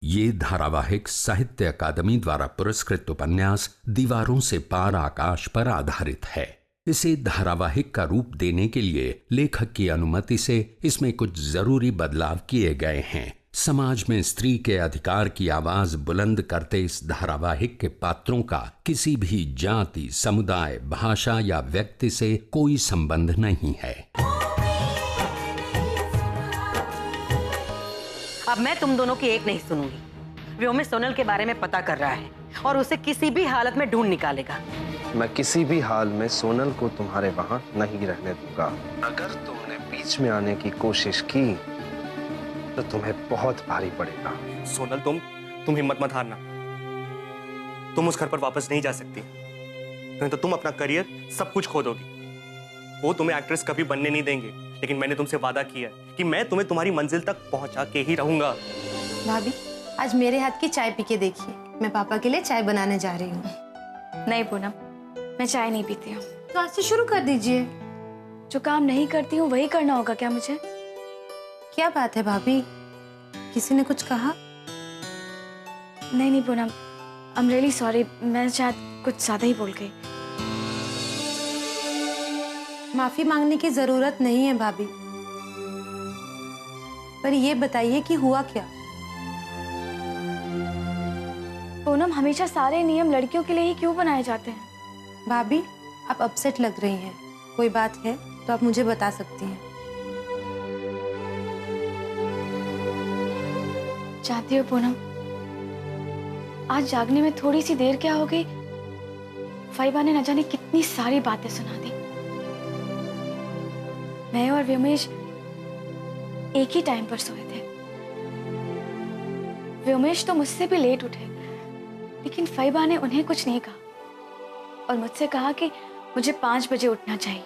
ये धारावाहिक साहित्य अकादमी द्वारा पुरस्कृत उपन्यास दीवारों से पार आकाश पर आधारित है। इसे धारावाहिक का रूप देने के लिए लेखक की अनुमति से इसमें कुछ जरूरी बदलाव किए गए हैं। समाज में स्त्री के अधिकार की आवाज बुलंद करते इस धारावाहिक के पात्रों का किसी भी जाति, समुदाय, भाषा या व्यक्ति से कोई संबंध नहीं है। अब मैं तुम दोनों की एक नहीं सुनूंगी। व्योमेश सोनल के बारे में पता कर रहा है और उसे किसी भी हालत में ढूंढ निकालेगा। मैं किसी भी हाल में सोनल को तुम्हारे वहां नहीं रहने दूंगा। अगर तुमने बीच में आने की कोशिश की तो तुम्हें बहुत भारी पड़ेगा। सोनल, तुम हिम्मत मत हारना। तुम उस घर पर वापस नहीं जा सकती, नहीं तो तुम अपना करियर सब कुछ खो दोगी। वो तुम्हें एक्ट्रेस कभी बनने नहीं देंगे, लेकिन मैंने तुमसे वादा किया है कि मैं तुम्हें तुम्हारी मंजिल तक पहुंचा के ही रहूंगा। भाभी, आज मेरे हाथ की चाय पी के देखिए। मैं पापा के लिए चाय बनाने जा रही हूँ। नहीं पूनम, मैं चाय नहीं पीती हूँ। तो आज से शुरू कर दीजिए। जो काम नहीं करती हूँ वही करना होगा क्या मुझे? क्या बात है भाभी, किसी ने कुछ कहा? नहीं Poonam, I am really sorry. मैं शायद कुछ ज्यादा ही बोल गई। माफी मांगने की जरूरत नहीं है भाभी, पर ये बताइए कि हुआ क्या? पूनम, हमेशा सारे नियम लड़कियों के लिए ही क्यों बनाए जाते हैं? भाभी, आप अपसेट लग रही हैं। कोई बात है तो आप मुझे बता सकती हैं। चाहती हो पूनम, आज जागने में थोड़ी सी देर क्या हो गई, फाइबा ने न जाने कितनी सारी बातें सुना दी। मैं और व्योमेश एक ही टाइम पर सोए थे। व्योमेश तो मुझसे भी लेट उठे, लेकिन फाइबा ने उन्हें कुछ नहीं कहा और मुझसे कहा कि मुझे 5 बजे उठना चाहिए।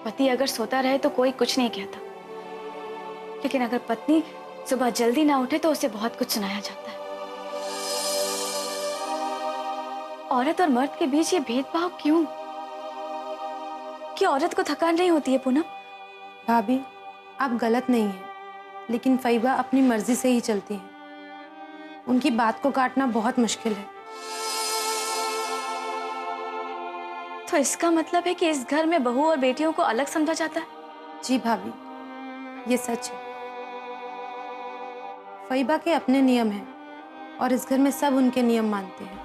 पति अगर सोता रहे तो कोई कुछ नहीं कहता, लेकिन अगर पत्नी सुबह जल्दी ना उठे तो उसे बहुत कुछ सुनाया जाता है। औरत और मर्द के बीच ये भेदभाव क्यों? कि औरत को थकान नहीं होती है पूनम? भाभी, आप गलत नहीं हैं, लेकिन फैबा अपनी मर्जी से ही चलती हैं। उनकी बात को काटना बहुत मुश्किल है। तो इसका मतलब है कि इस घर में बहू और बेटियों को अलग समझा जाता है? जी भाभी, ये सच है। फैबा के अपने नियम हैं और इस घर में सब उनके नियम मानते हैं।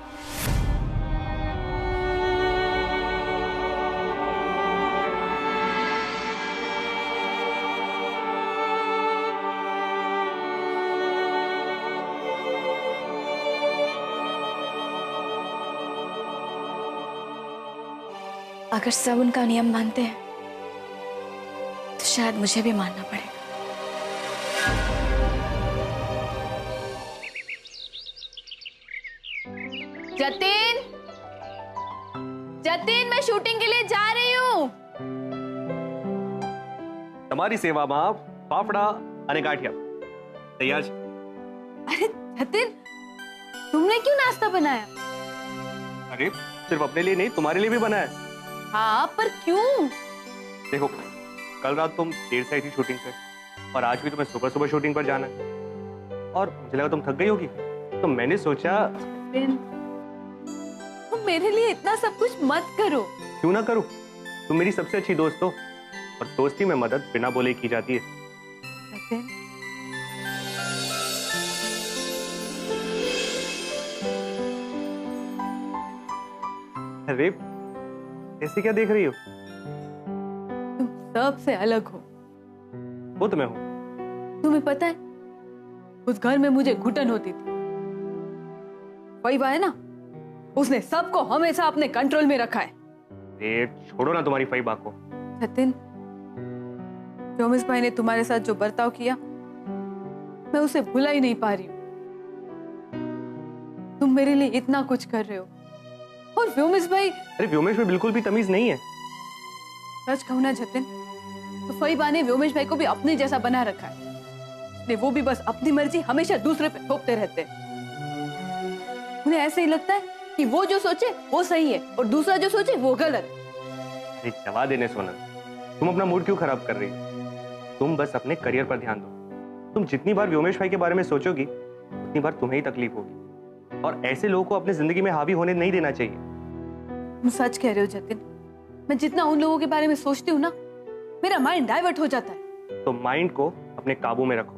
अगर सब उनका नियम मानते हैं तो शायद मुझे भी मानना पड़ेगा। जतिन, जतिन, मैं शूटिंग के लिए जा रही हूँ। तुम्हारी सेवा मां, फाफड़ा अने गाठिया तैयार। अरे जतिन, तुमने क्यों नाश्ता बनाया? अरे सिर्फ अपने लिए नहीं, तुम्हारे लिए भी बना है। हाँ, पर क्यों? देखो, कल रात तुम देर से आई थी शूटिंग से और आज भी तुम्हें सुबह सुबह शूटिंग पर जाना है और मुझे लगा तुम थक गई होगी, तो मैंने सोचा तुम मेरे लिए इतना सब कुछ मत करो। क्यों ना करूं? तुम मेरी सबसे अच्छी दोस्त हो और दोस्ती में मदद बिना बोले की जाती है। जतिन, अरे ऐसे क्या देख रही हो? तुम सबसे अलग हो। वो तो मैं हूं। तुम्हें पता है, उस घर में मुझे घुटन होती थी। फैबा है ना, उसने सबको हमेशा अपने कंट्रोल में रखा है। ए, छोड़ो ना तुम्हारी फैबा को। जतिन, व्योमेश भाई ने तुम्हारे साथ जो बर्ताव किया, मैं उसे भुला ही नहीं पा रही हूँ। तुम मेरे लिए इतना कुछ कर रहे हो और व्योमेश भाई। अरे व्योमेश में बिल्कुल भी तमीज नहीं है। सच कहूं ना जतिन, तो फैबा ने व्योमेश भाई को भी अपने जैसा बना रखा है। वो भी बस अपनी मर्जी हमेशा दूसरे पे थोपते रहते हैं। उन्हें ऐसे ही लगता है कि वो जो सोचे वो सही है और दूसरा जो सोचे वो गलत। अरे जवा देने सोनल, तुम अपना मूड क्यों खराब कर रही हो? तुम बस अपने करियर पर ध्यान दो। तुम जितनी बार व्योमेश भाई के बारे में सोचोगी उतनी बार तुम्हें ही तकलीफ होगी, और ऐसे लोगों को अपनी जिंदगी में हावी होने नहीं देना चाहिए। तुम सच कह रहे हो जतिन, मैं जितना उन लोगों के बारे में सोचती हूँ ना, मेरा माइंड डाइवर्ट हो जाता है। तो माइंड को अपने काबू में रखो,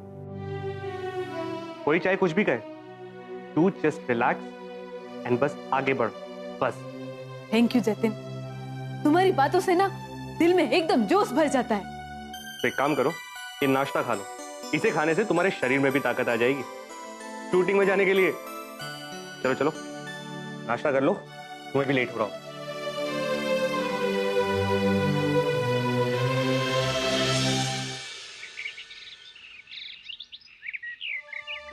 कोई चाहे कुछ भी कहे, तू जस्ट रिलैक्स एंड बस आगे बढ़, बस। थैंक यू जतिन, तुम्हारी बातों से ना दिल में एकदम जोश भर जाता है। तो एक काम करो, ये नाश्ता खा लो, इसे खाने से तुम्हारे शरीर में भी ताकत आ जाएगी शूटिंग में जाने के लिए। चलो चलो नाश्ता कर लो, तुम्हें भी लेट हो रहा हो।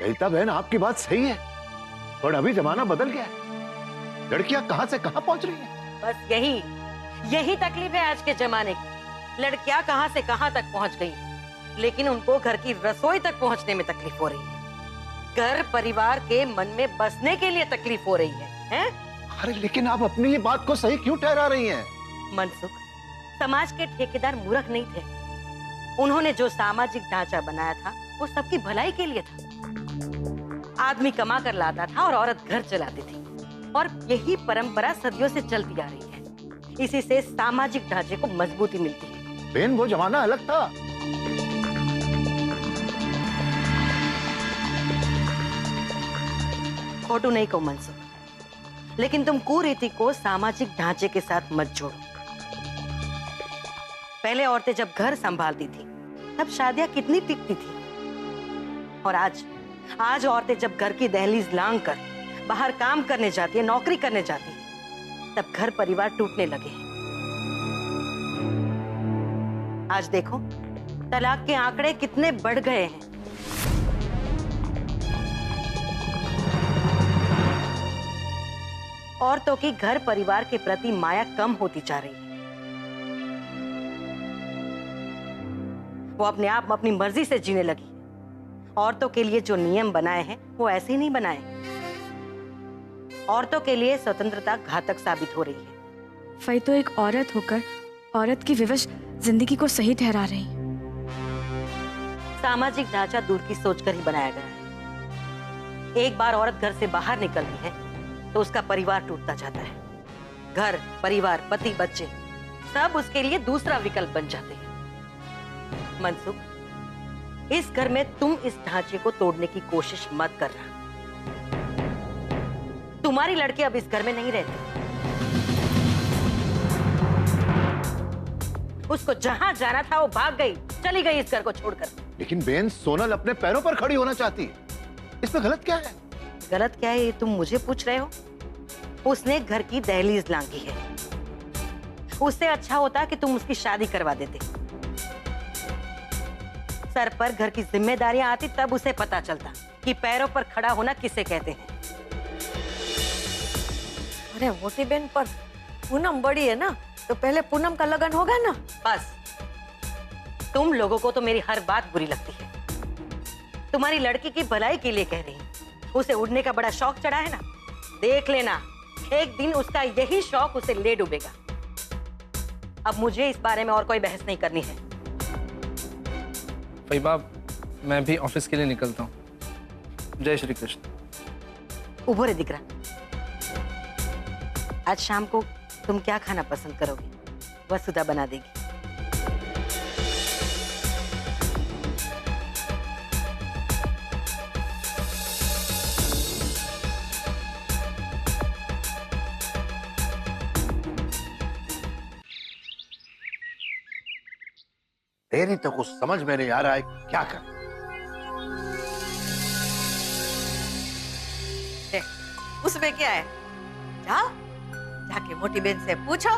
ललिता बहन, आपकी बात सही है, और अभी जमाना बदल गया है। लड़कियां कहां से कहां पहुंच रही हैं। बस यही तकलीफ है आज के जमाने की। लड़कियां कहां से कहां तक पहुंच गई, लेकिन उनको घर की रसोई तक पहुंचने में तकलीफ हो रही है। घर परिवार के मन में बसने के लिए तकलीफ हो रही है? अरे लेकिन आप अपनी ये बात को सही क्यों ठहरा रही हैं? मनसुख, समाज के ठेकेदार मूर्ख नहीं थे। उन्होंने जो सामाजिक ढांचा बनाया था वो सबकी भलाई के लिए था। आदमी कमा कर लाता था और औरत घर चलाती थी, और यही परंपरा सदियों से चलती आ रही है। इसी से सामाजिक ढांचे को मजबूती मिलती है। बहन, वो जमाना अलग था। खोटू नहीं को मनसुख, लेकिन तुम कुरीति को सामाजिक ढांचे के साथ मत जोड़ो। पहले औरतें जब घर संभालती थी तब शादियां कितनी टिकती थी, और आज औरतें जब घर की दहलीज लांग कर बाहर काम करने जाती है, नौकरी करने जाती है, तब घर परिवार टूटने लगे हैं। आज देखो तलाक के आंकड़े कितने बढ़ गए हैं। औरतों की घर परिवार के प्रति माया कम होती जा रही है। वो अपने आप अपनी मर्जी से जीने लगी। औरतों के लिए जो नियम बनाए हैं वो ऐसे ही नहीं बनाए। औरतों के लिए स्वतंत्रता घातक साबित हो रही है। फई तो एक औरत होकर औरत की विवश जिंदगी को सही ठहरा रही। सामाजिक ढांचा दूर की सोचकर ही बनाया गया है। एक बार औरत घर से बाहर निकलती है तो उसका परिवार टूटता जाता है। घर, परिवार, पति, बच्चे सब उसके लिए दूसरा विकल्प बन जाते हैं। मनसुख, इस घर में तुम इस ढांचे को तोड़ने की कोशिश मत करना। तुम्हारी लड़के अब इस घर में नहीं रहते। उसको जहां जाना था वो भाग गई, चली गई इस घर को छोड़कर। लेकिन बहन, सोनल अपने पैरों पर खड़ी होना चाहती है, इसमें गलत क्या है? गलत क्या है ये तुम मुझे पूछ रहे हो? उसने घर की दहलीज लांघी है। उससे अच्छा होता कि तुम उसकी शादी करवा देते। सर पर घर की जिम्मेदारियां आती तब उसे पता चलता कि पैरों पर खड़ा होना किसे कहते हैं। अरे मोटी बहन, पर पूनम बड़ी है ना, तो पहले पूनम का लगन होगा ना। बस, तुम लोगों को तो मेरी हर बात बुरी लगती है। तुम्हारी लड़की की भलाई के लिए कह रही हूं। उसे उड़ने का बड़ा शौक चढ़ा है ना, देख लेना एक दिन उसका यही शौक उसे ले डूबेगा। अब मुझे इस बारे में और कोई बहस नहीं करनी है। फईबा, मैं भी ऑफिस के लिए निकलता हूँ। जय श्री कृष्ण। उभो रे दिकरा, आज शाम को तुम क्या खाना पसंद करोगे? वसुधा बना देगी। तेरी तो कुछ समझ में नहीं आ रहा है, क्या करें? उसमें क्या है? जाओ, जाके मोटी बहन से पूछो,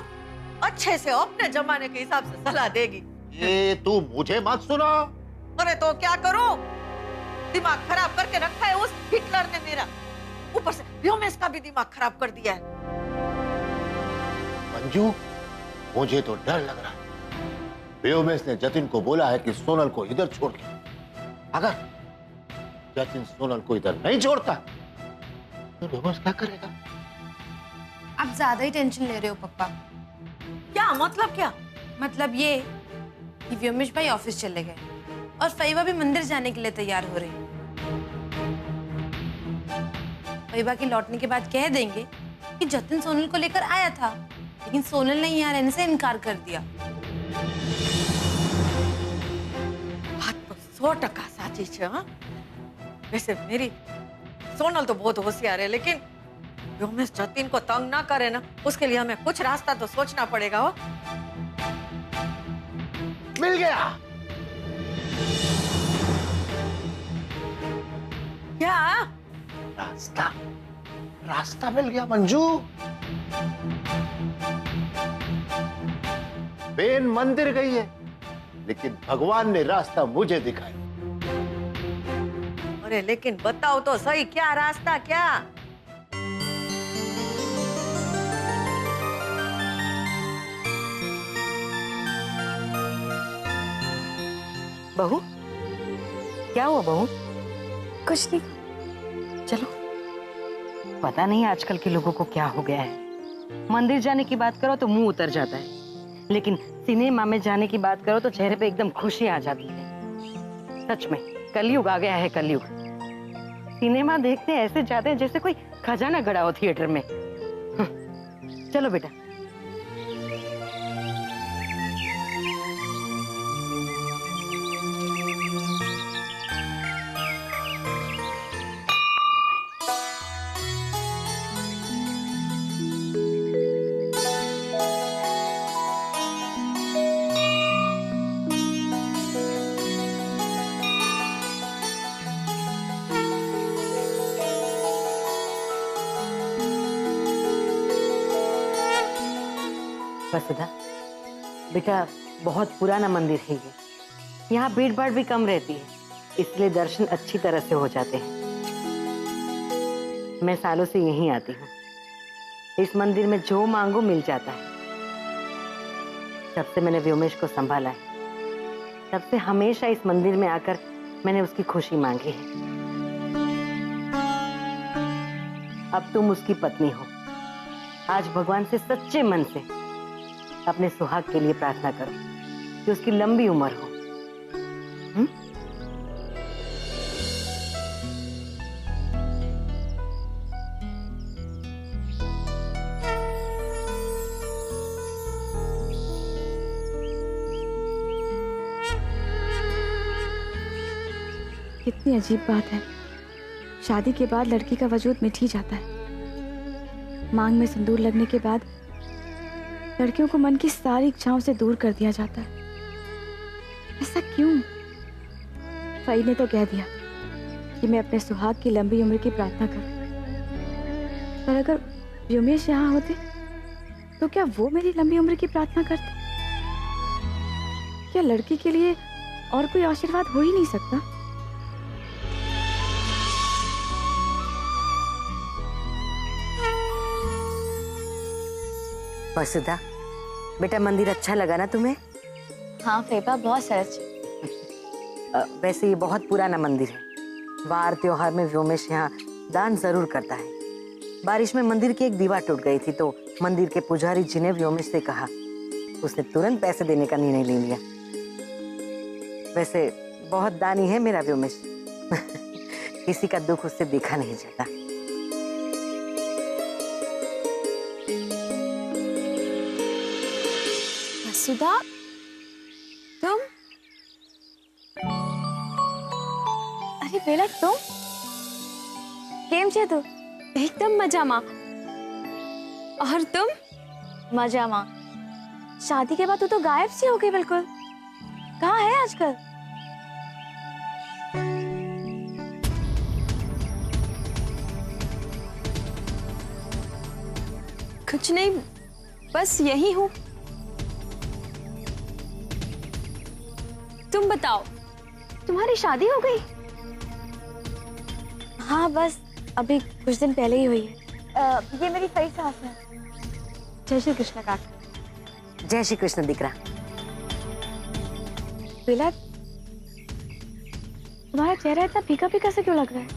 अच्छे से अपने जमाने के हिसाब से सलाह देगी। ये तू मुझे मत सुना। अरे तो क्या करूं? दिमाग खराब करके रखा है उस हिटलर ने मेरा। ऊपर से व्योमेश का भी दिमाग खराब कर दिया है। मंजू, मुझे तो डर लग रहा है। व्योमेश ने जतिन को बोला है कि सोनल को इधर छोड़ दे। अगर जतिन सोनल को इधर नहीं छोड़ता तो व्योमेश क्या करेगा? आप ज्यादा ही टेंशन ले रहे हो पप्पा। क्या मतलब? क्या मतलब ये कि व्योमेश भाई ऑफिस चले गए और फईवा भी मंदिर जाने के लिए तैयार हो रही है। फैबा के लौटने के बाद कह देंगे कि जतिन सोनल को लेकर आया था, लेकिन सोनल ने यहाँ रहने से इनकार कर दिया। बात तो 100% साची है। हाँ? वैसे मेरी सोनल तो बहुत होशियार है, लेकिन व्योमेश जतिन को तंग ना करे ना, उसके लिए हमें कुछ रास्ता तो सोचना पड़ेगा। हो मिल गया। क्या? रास्ता रास्ता मिल गया मंजू। बेन मंदिर गई है, लेकिन भगवान ने रास्ता मुझे दिखाया। अरे लेकिन बताओ तो सही, क्या रास्ता? क्या? बहू, क्या हुआ बहू? कुछ नहीं। चलो, पता नहीं आजकल के लोगों को क्या हो गया है। मंदिर जाने की बात करो तो मुंह उतर जाता है, लेकिन सिनेमा में जाने की बात करो तो चेहरे पे एकदम खुशी आ जाती है। सच में कलयुग आ गया है, कलयुग। सिनेमा देखते ऐसे जाते हैं जैसे कोई खजाना गड़ा हो थिएटर में। चलो बेटा। वसुधा बेटा, बहुत पुराना मंदिर है ये। यहाँ भीड़ भाड़ भी कम रहती है, इसलिए दर्शन अच्छी तरह से हो जाते हैं। मैं सालों से यहीं आती हूँ। इस मंदिर में जो मांगो मिल जाता है। जब से मैंने व्योमेश को संभाला है, तब से हमेशा इस मंदिर में आकर मैंने उसकी खुशी मांगी है। अब तुम उसकी पत्नी हो। आज भगवान से सच्चे मन से अपने सुहाग के लिए प्रार्थना करो कि उसकी लंबी उम्र हो। कितनी अजीब बात है, शादी के बाद लड़की का वजूद मिट ही जाता है। मांग में सिंदूर लगने के बाद लड़कियों को मन की सारी इच्छाओं से दूर कर दिया जाता है। ऐसा क्यों? फई ने तो कह दिया कि मैं अपने सुहाग की लंबी उम्र की प्रार्थना करूं, पर अगर व्योमेश यहाँ होते तो क्या वो मेरी लंबी उम्र की प्रार्थना करते? क्या लड़की के लिए और कोई आशीर्वाद हो ही नहीं सकता? वसुधा बेटा, मंदिर अच्छा लगा ना तुम्हें? हाँ फैबा, बहुत सरस। वैसे ये बहुत पुराना मंदिर है। वार त्योहार में व्योमेश यहाँ दान जरूर करता है। बारिश में मंदिर की एक दीवार टूट गई थी तो मंदिर के पुजारी जी ने व्योमेश से कहा। उसने तुरंत पैसे देने का निर्णय ले लिया। वैसे बहुत दानी है मेरा व्योमेश। किसी का दुख उससे देखा नहीं जाता। सुधा, तुम? अरे बेला, तुम केम छे? तू एकदम मजामा। और तुम? मजामा। शादी के बाद तू तो गायब सी हो गई बिल्कुल। कहाँ है आजकल? कुछ नहीं, बस यही हूँ। तुम बताओ, तुम्हारी शादी हो गई? हाँ, बस अभी कुछ दिन पहले ही हुई है। ये मेरी फई सास है। जय श्री कृष्ण काका। जय श्री कृष्ण दिकरा। बेला, तुम्हारा चेहरा इतना फीका फीका से क्यों लग रहा है?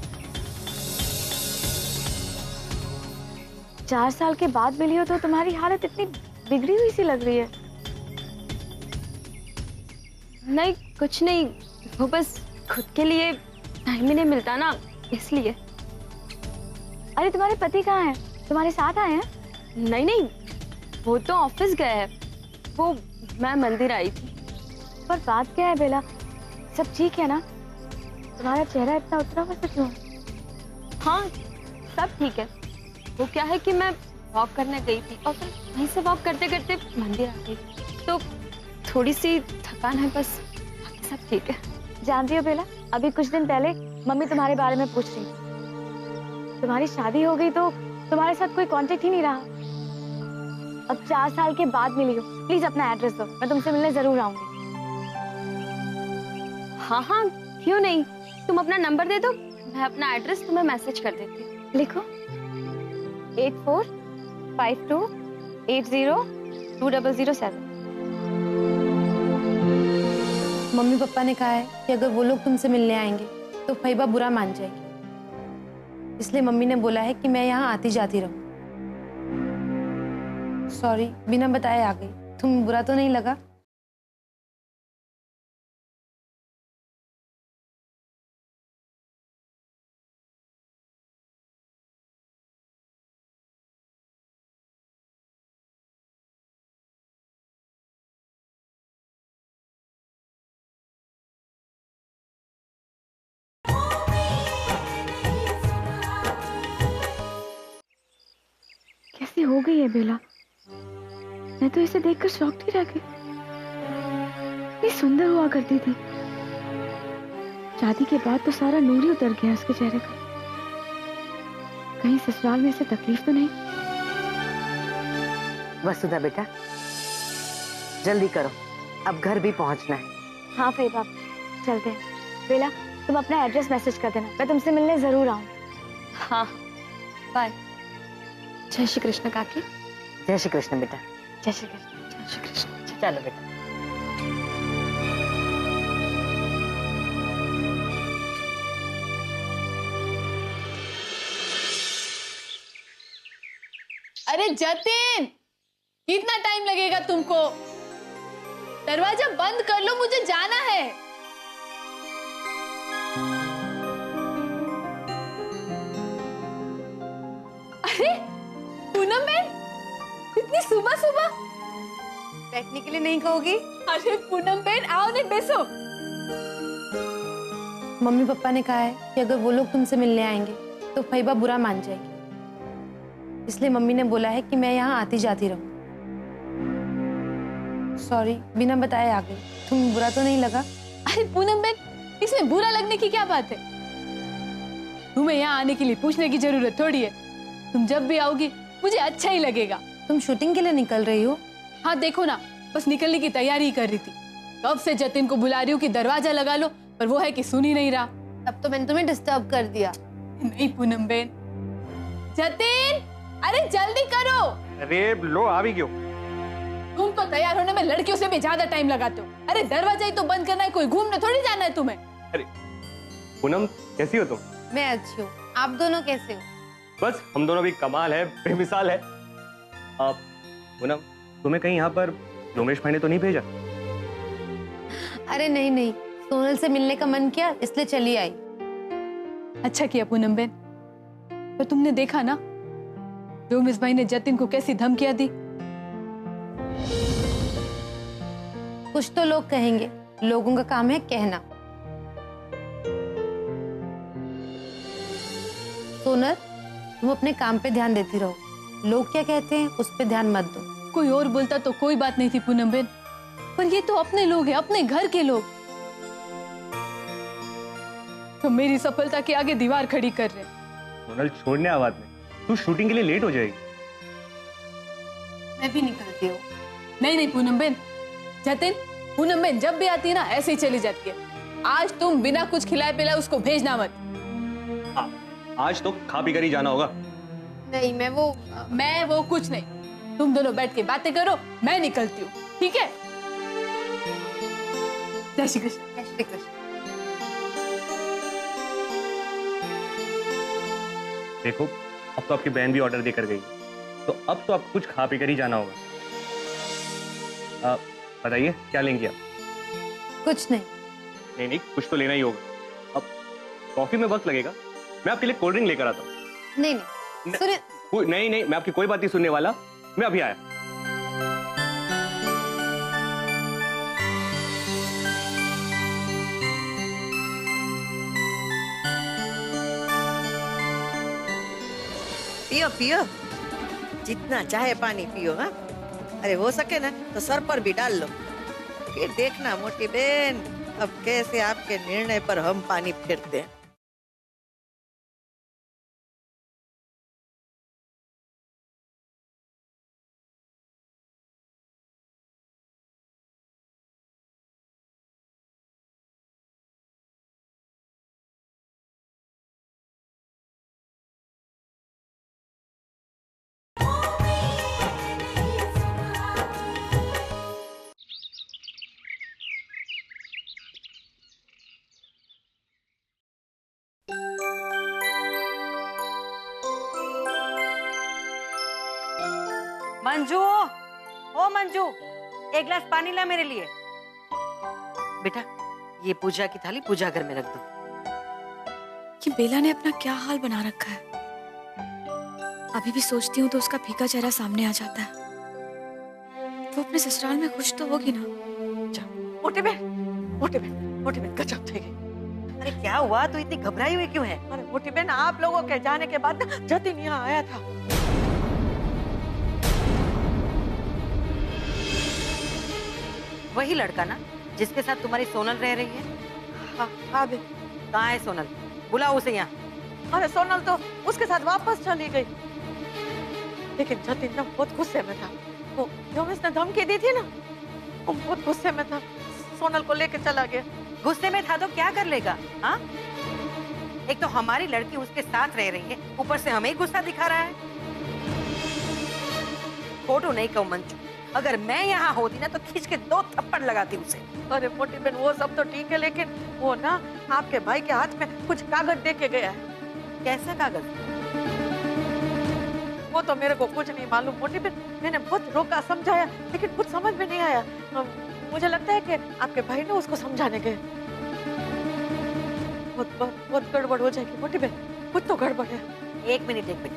4 साल के बाद मिली हो तो तुम्हारी हालत इतनी बिगड़ी हुई सी लग रही है। नहीं, कुछ नहीं, वो बस खुद के लिए टाइम ही नहीं मिलता ना, इसलिए। अरे तुम्हारे पति कहाँ हैं? तुम्हारे साथ आए हैं? नहीं नहीं, वो तो ऑफिस गए हैं। वो मैं मंदिर आई थी। पर बात क्या है बेला, सब ठीक है ना? तुम्हारा चेहरा इतना उतरा हुआ क्यों? हाँ सब ठीक है। वो क्या है कि मैं वॉक करने गई थी और फिर वहीं से वॉक करते करते मंदिर आ गई, तो थोड़ी सी थकान है बस, बाकी सब ठीक है। जानती हो बेला, अभी कुछ दिन पहले मम्मी तुम्हारे बारे में पूछ रही थी। तुम्हारी शादी हो गई तो तुम्हारे साथ कोई कांटेक्ट ही नहीं रहा। अब 4 साल के बाद मिली हो, प्लीज अपना एड्रेस दो, मैं तुमसे मिलने जरूर आऊंगी। हाँ हाँ क्यों नहीं, तुम अपना नंबर दे दो, मैं अपना एड्रेस तुम्हें मैसेज कर देती हूँ। लिखो 8452802007। मम्मी पापा ने कहा है कि अगर वो लोग तुमसे मिलने आएंगे तो फैबा बुरा मान जाएगी, इसलिए मम्मी ने बोला है कि मैं यहाँ आती जाती रहूं। सॉरी, बिना बताए आ गई। तुम्हें बुरा तो नहीं लगा? कैसी हो गई है बेला? मैं तो इसे देखकर शॉक्ड ही रह गई। इतनी सुंदर हुआ करती थी, शादी के बाद तो सारा नूर ही उतर गया उसके चेहरे का। कहीं ससुराल में इसे तकलीफ तो नहीं? वसुधा बेटा, जल्दी करो, अब घर भी पहुंचना है। हाँ फिर बाप, चलते हैं। बेला तुम अपना एड्रेस मैसेज कर देना, मैं तुमसे मिलने जरूर आऊँ। हाँ बाय। जय श्री कृष्ण काकी। जय श्री कृष्ण बेटा। जय श्री कृष्ण। जय श्री कृष्ण। चलो बेटा। अरे जतिन, कितना टाइम लगेगा तुमको? दरवाजा बंद कर लो, मुझे जाना है। अरे पूनम बहन, इतनी सुबह सुबह बैठने के लिए नहीं कहोगी? अरे पूनम बहन आओ ने बेसो। मम्मी पापा ने कहा है कि अगर वो लोग तुमसे मिलने आएंगे तो फैबा बुरा मान जाएगी, इसलिए मम्मी ने बोला है कि मैं यहाँ आती जाती रहूं। सॉरी, बिना बताए आ गई। तुम्हें बुरा तो नहीं लगा? अरे पूनम बहन, इसमें बुरा लगने की क्या बात है? तुम्हें यहाँ आने के लिए पूछने की जरूरत थोड़ी है। तुम जब भी आओगी मुझे अच्छा ही लगेगा। तुम शूटिंग के लिए निकल रही हो? हाँ देखो ना, बस निकलने की तैयारी ही कर रही थी। कब से जतिन को बुला रही हूँ कि दरवाजा लगा लो, पर वो है कि सुन ही नहीं रहा। अब तो मैंने तुम्हें डिस्टर्ब कर दिया। नहीं पूनम बहन। जतिन, अरे जल्दी करो। अरे लो आ भी क्यों? तुम तो तैयार होने में लड़कियों से भी ज्यादा टाइम लगाते हो। अरे दरवाजा ही तो बंद करना है, कोई घूमने थोड़ी जाना है तुम्हें। अरे पूनम कैसी हो तुम? मैं अच्छी हूँ, आप दोनों कैसे हो? बस हम दोनों भी कमाल है, बेमिसाल है। पूनम, तुम्हें कहीं यहाँ पर रोमेश भाई ने तो नहीं भेजा? अरे नहीं नहीं, सोनल से मिलने का मन किया इसलिए चली आई। अच्छा किया पूनम बहन, पर तुमने देखा ना रोमेश भाई ने जतिन को कैसी धमकियां दी। कुछ तो लोग कहेंगे, लोगों का काम है कहना। सोनल, तुम अपने काम पे ध्यान देती रहो, लोग क्या कहते हैं उस पे ध्यान मत दो। कोई और बोलता तो कोई बात नहीं थी पूनम बहन, पर ये तो अपने लोग हैं, अपने घर के लोग, तो मेरी सफलता के आगे दीवार खड़ी कर रहे हैं। सोनल छोड़ने आवाज में, तू शूटिंग के लिए लेट हो जाएगी। मैं भी निकलती हूँ। नहीं नहीं पूनम बहन, जतिन, पूनम बहन जब भी आती है ना ऐसे ही चली जाती है। आज तुम बिना कुछ खिलाए पिलाए उसको भेजना मत। आज तो खा पी कर ही जाना होगा। नहीं, मैं वो कुछ नहीं, तुम दोनों बैठ के बातें करो, मैं निकलती हूँ, ठीक है? जय श्री कृष्ण। जय श्री कृष्ण। देखो, अब तो आपकी बहन भी ऑर्डर देकर गई, तो अब तो आपको कुछ खा पी कर ही जाना होगा। बताइए क्या लेंगी आप? कुछ नहीं। नहीं नहीं, कुछ तो लेना ही होगा। अब कॉफी में वक्त लगेगा, मैं आपके लिए कोल्ड ड्रिंक लेकर आता हूँ। नहीं नहीं, सुनिए, नहीं नहीं, मैं आपकी कोई बात नहीं सुनने वाला, मैं अभी आया। पियो पियो, जितना चाहे पानी पियो। हाँ, अरे हो सके ना तो सर पर भी डाल लो, फिर देखना मोटी बहन अब कैसे आपके निर्णय पर हम पानी फेरते हैं। मंजू, ओ मंजू, एक गिलास पानी ला मेरे लिए। बेटा, ये पूजा की थाली पूजा घर में रख दो। कि बेला ने अपना क्या हाल बना रखा है। अभी भी सोचती हूँ तो उसका फीका चेहरा सामने आ जाता है। वो अपने ससुराल में खुश तो होगी ना। मोटी बहन गजब थे गई। अरे क्या हुआ, तू इतनी घबराई हुई क्यों है? अरे मोटी बहन, आप लोगों के जाने के बाद ना जतिन यहाँ आया था। वही लड़का ना जिसके साथ तुम्हारी सोनल रह रही है? हाँ बे। कहाँ है सोनल? बुलाओ उसे यहाँ। अरे सोनल तो उसके साथ वापस चली गई, लेकिन जतिन ना बहुत गुस्से में था। वो जो उसने धमकी दी थी ना, वो बहुत गुस्से में था, सोनल को लेके चला गया। गुस्से में था तो क्या कर लेगा? हाँ, एक तो हमारी लड़की उसके साथ रह रही है, ऊपर से हमें गुस्सा दिखा रहा है। फोटो नहीं कहूँ मंजू, अगर मैं यहाँ होती ना तो खींच के 2 थप्पड़ लगाती उसे। अरे मोटी बहन, वो सब तो ठीक है, लेकिन वो ना आपके भाई के हाथ में कुछ कागज दे के गया है। कैसा कागज? वो तो मेरे को कुछ नहीं मालूम मोटी बहन, मैंने बहुत रोका समझाया लेकिन कुछ समझ में नहीं आया। मुझे लगता है कि आपके भाई ने उसको समझाने गए। बहुत गड़बड़ हो जाएगी मोटी बहन, कुछ तो गड़बड़ है। एक मिनट,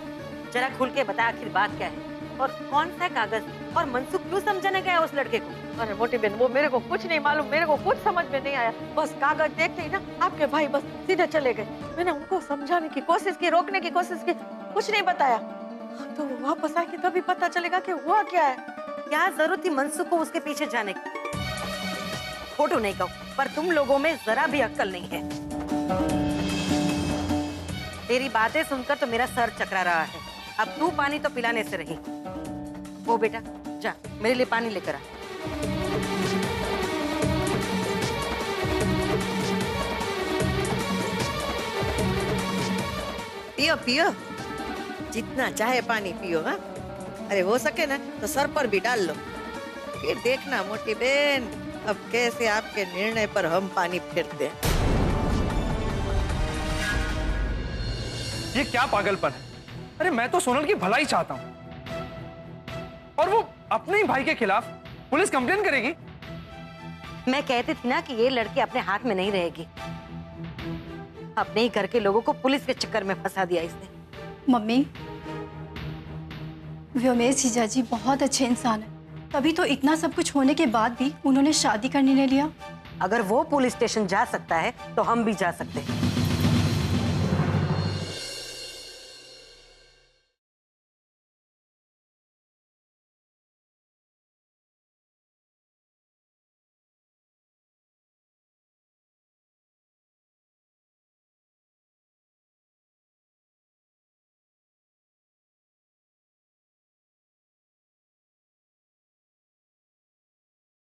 जरा खुल के बता आखिर बात क्या है और कौन सा कागज, और मनसुख क्यों समझाने गया उस लड़के को? अरे मोटी बहन, वो मेरे को कुछ नहीं मालूम, मेरे को कुछ समझ में नहीं आया। बस कागज देखते ही ना आपके भाई बस सीधे चले गए। मैंने उनको समझाने की कोशिश की, रोकने की कोशिश की, कुछ नहीं बताया। तो वो वापस आएंगे तभी पता चलेगा कि हुआ क्या है। क्या जरूरत थी मनसुख को उसके पीछे जाने की? फोटो नहीं कहूँ, पर तुम लोगों में जरा भी अक्ल नहीं है। तेरी बातें सुनकर तो मेरा सर चकरा रहा है। अब तू पानी तो पिलाने से रही। वो बेटा, जा मेरे लिए पानी लेकर आ। पियो पियो, जितना चाहे पानी पियो। हाँ, अरे हो सके ना तो सर पर भी डाल लो, फिर देखना मोटी बहन अब कैसे आपके निर्णय पर हम पानी फेरते हैं। ये क्या पागलपन है? अरे मैं तो सोनल की भलाई चाहता हूँ और वो अपने ही भाई के खिलाफ पुलिस कंप्लेन करेगी। मैं कहती थी ना कि ये लड़की अपने हाथ में नहीं रहेगी। अपने ही घर के लोगों को पुलिस के चक्कर में फंसा दिया इसने। मम्मी, व्योमेश जीजा जी बहुत अच्छे इंसान है, तभी तो इतना सब कुछ होने के बाद भी उन्होंने शादी का निर्णय लिया। अगर वो पुलिस स्टेशन जा सकता है तो हम भी जा सकते हैं।